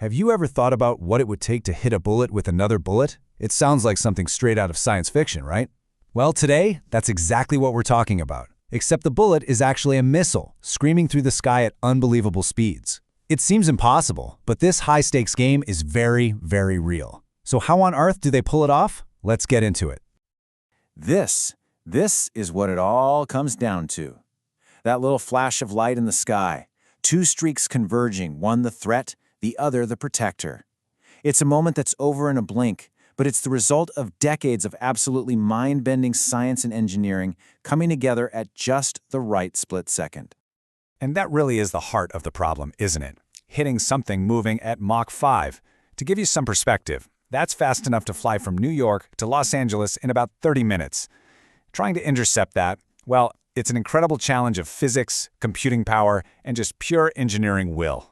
Have you ever thought about what it would take to hit a bullet with another bullet? It sounds like something straight out of science fiction, right? Well, today, that's exactly what we're talking about. Except the bullet is actually a missile, screaming through the sky at unbelievable speeds. It seems impossible, but this high-stakes game is very, very real. So how on earth do they pull it off? Let's get into it. This is what it all comes down to. That little flash of light in the sky, two streaks converging, one the threat, the other the protector. It's a moment that's over in a blink, but it's the result of decades of absolutely mind-bending science and engineering coming together at just the right split second. And that really is the heart of the problem, isn't it? Hitting something moving at Mach 5. To give you some perspective, that's fast enough to fly from New York to Los Angeles in about 30 minutes. Trying to intercept that, well, it's an incredible challenge of physics, computing power, and just pure engineering will.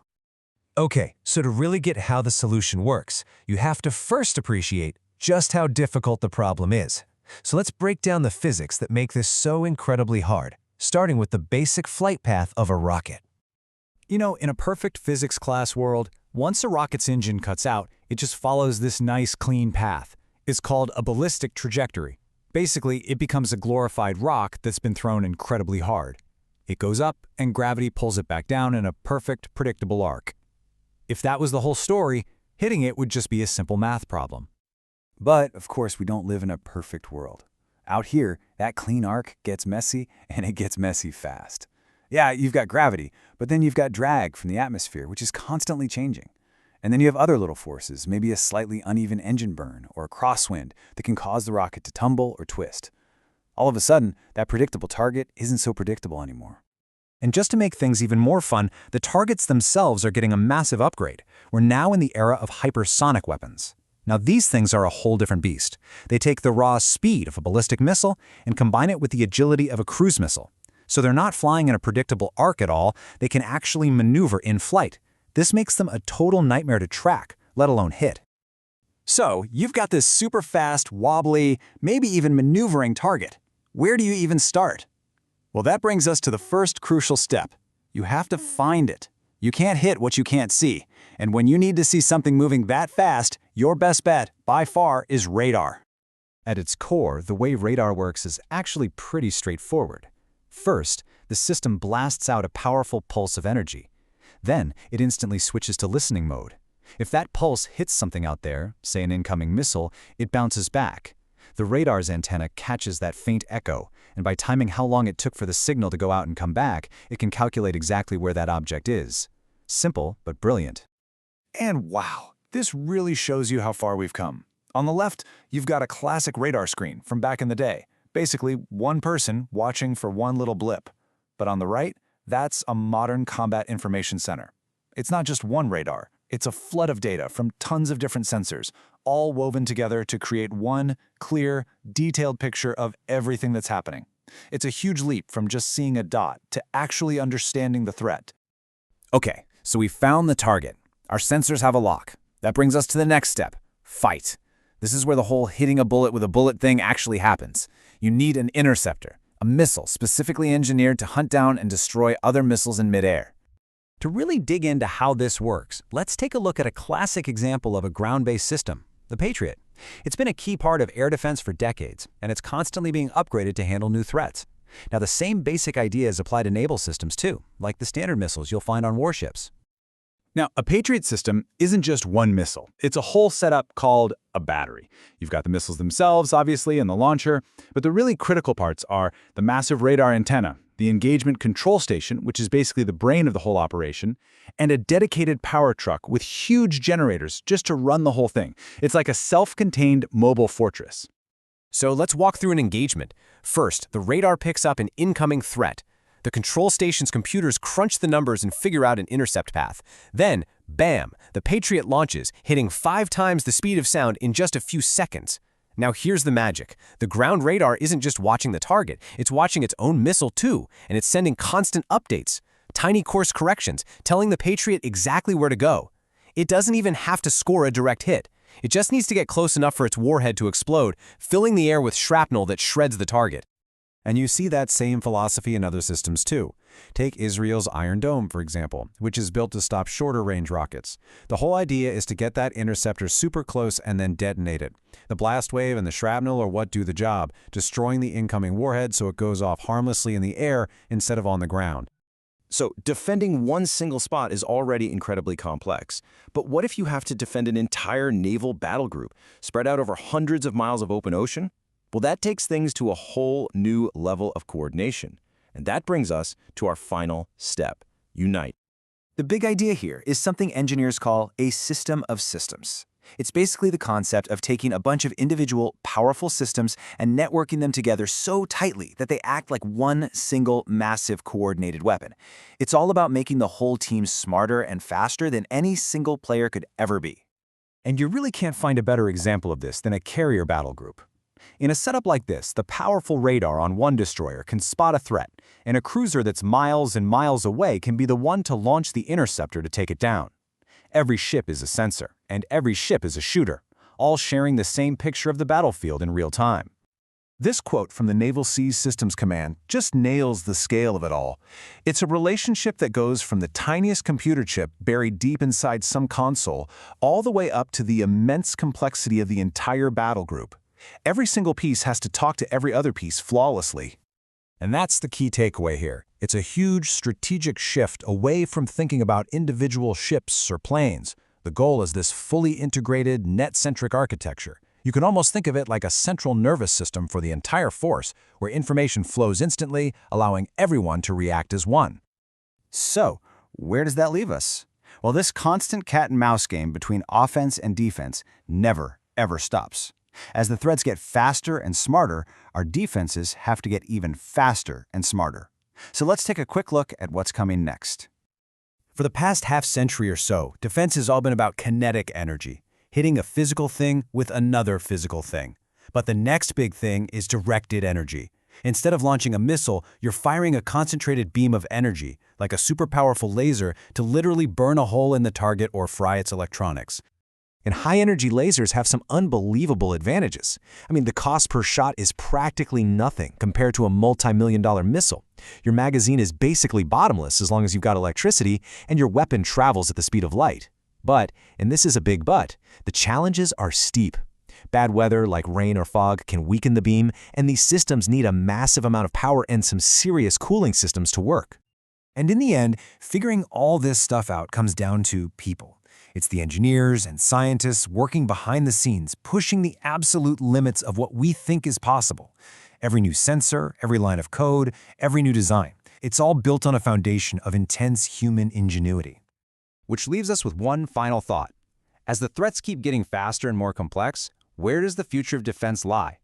Okay, so to really get how the solution works, you have to first appreciate just how difficult the problem is. So let's break down the physics that make this so incredibly hard, starting with the basic flight path of a rocket. You know, in a perfect physics class world, once a rocket's engine cuts out, it just follows this nice, clean path. It's called a ballistic trajectory. Basically, it becomes a glorified rock that's been thrown incredibly hard. It goes up, and gravity pulls it back down in a perfect, predictable arc. If that was the whole story, hitting it would just be a simple math problem. But, of course, we don't live in a perfect world. Out here, that clean arc gets messy, and it gets messy fast. Yeah, you've got gravity, but then you've got drag from the atmosphere, which is constantly changing. And then you have other little forces, maybe a slightly uneven engine burn or a crosswind that can cause the rocket to tumble or twist. All of a sudden, that predictable target isn't so predictable anymore. And just to make things even more fun, the targets themselves are getting a massive upgrade. We're now in the era of hypersonic weapons. Now these things are a whole different beast. They take the raw speed of a ballistic missile and combine it with the agility of a cruise missile. So they're not flying in a predictable arc at all, they can actually maneuver in flight. This makes them a total nightmare to track, let alone hit. So, you've got this super fast, wobbly, maybe even maneuvering target. Where do you even start? Well, that brings us to the first crucial step. You have to find it. You can't hit what you can't see. And when you need to see something moving that fast, your best bet, by far, is radar. At its core, the way radar works is actually pretty straightforward. First, the system blasts out a powerful pulse of energy. Then, it instantly switches to listening mode. If that pulse hits something out there, say an incoming missile, it bounces back. The radar's antenna catches that faint echo, and by timing how long it took for the signal to go out and come back, it can calculate exactly where that object is. Simple, but brilliant. And wow, this really shows you how far we've come. On the left, you've got a classic radar screen from back in the day. Basically, one person watching for one little blip. But on the right, that's a modern combat information center. It's not just one radar. It's a flood of data from tons of different sensors, all woven together to create one clear, detailed picture of everything that's happening. It's a huge leap from just seeing a dot to actually understanding the threat. Okay, so we found the target. Our sensors have a lock. That brings us to the next step, fight. This is where the whole hitting a bullet with a bullet thing actually happens. You need an interceptor, a missile specifically engineered to hunt down and destroy other missiles in midair. To really dig into how this works, let's take a look at a classic example of a ground-based system, the Patriot. It's been a key part of air defense for decades, and it's constantly being upgraded to handle new threats. Now, the same basic ideas apply to naval systems too, like the standard missiles you'll find on warships. Now, a Patriot system isn't just one missile. It's a whole setup called a battery. You've got the missiles themselves, obviously, and the launcher, but the really critical parts are the massive radar antenna, the engagement control station, which is basically the brain of the whole operation, and a dedicated power truck with huge generators just to run the whole thing. It's like a self-contained mobile fortress. So let's walk through an engagement. First, the radar picks up an incoming threat. The control station's computers crunch the numbers and figure out an intercept path. Then, bam, the Patriot launches, hitting 5 times the speed of sound in just a few seconds. Now here's the magic. The ground radar isn't just watching the target, it's watching its own missile too, and it's sending constant updates, tiny course corrections, telling the Patriot exactly where to go. It doesn't even have to score a direct hit. It just needs to get close enough for its warhead to explode, filling the air with shrapnel that shreds the target. And you see that same philosophy in other systems too. Take Israel's Iron Dome, for example, which is built to stop shorter-range rockets. The whole idea is to get that interceptor super close and then detonate it. The blast wave and the shrapnel are what do the job, destroying the incoming warhead so it goes off harmlessly in the air instead of on the ground. So defending one single spot is already incredibly complex. But what if you have to defend an entire naval battle group, spread out over hundreds of miles of open ocean? Well, that takes things to a whole new level of coordination. And that brings us to our final step: unite. The big idea here is something engineers call a system of systems. It's basically the concept of taking a bunch of individual, powerful systems and networking them together so tightly that they act like one single, massive, coordinated weapon. It's all about making the whole team smarter and faster than any single player could ever be. And you really can't find a better example of this than a carrier battle group. In a setup like this, the powerful radar on one destroyer can spot a threat, and a cruiser that's miles and miles away can be the one to launch the interceptor to take it down. Every ship is a sensor, and every ship is a shooter, all sharing the same picture of the battlefield in real time. This quote from the Naval Seas Systems Command just nails the scale of it all. It's a relationship that goes from the tiniest computer chip buried deep inside some console all the way up to the immense complexity of the entire battle group. Every single piece has to talk to every other piece flawlessly. And that's the key takeaway here. It's a huge strategic shift away from thinking about individual ships or planes. The goal is this fully integrated, net-centric architecture. You can almost think of it like a central nervous system for the entire force, where information flows instantly, allowing everyone to react as one. So, where does that leave us? Well, this constant cat-and-mouse game between offense and defense never, ever stops. As the threats get faster and smarter, our defenses have to get even faster and smarter. So let's take a quick look at what's coming next. For the past half-century or so, defense has all been about kinetic energy, hitting a physical thing with another physical thing. But the next big thing is directed energy. Instead of launching a missile, you're firing a concentrated beam of energy, like a super-powerful laser, to literally burn a hole in the target or fry its electronics. And high-energy lasers have some unbelievable advantages. I mean, the cost per shot is practically nothing compared to a multi-million-dollar missile. Your magazine is basically bottomless as long as you've got electricity, and your weapon travels at the speed of light. But, and this is a big but, the challenges are steep. Bad weather like rain or fog can weaken the beam, and these systems need a massive amount of power and some serious cooling systems to work. And in the end, figuring all this stuff out comes down to people. It's the engineers and scientists working behind the scenes, pushing the absolute limits of what we think is possible. Every new sensor, every line of code, every new design. It's all built on a foundation of intense human ingenuity. Which leaves us with one final thought. As the threats keep getting faster and more complex, where does the future of defense lie?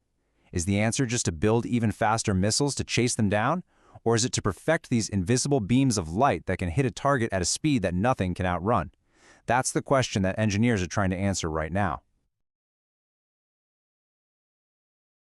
Is the answer just to build even faster missiles to chase them down? Or is it to perfect these invisible beams of light that can hit a target at a speed that nothing can outrun? That's the question that engineers are trying to answer right now.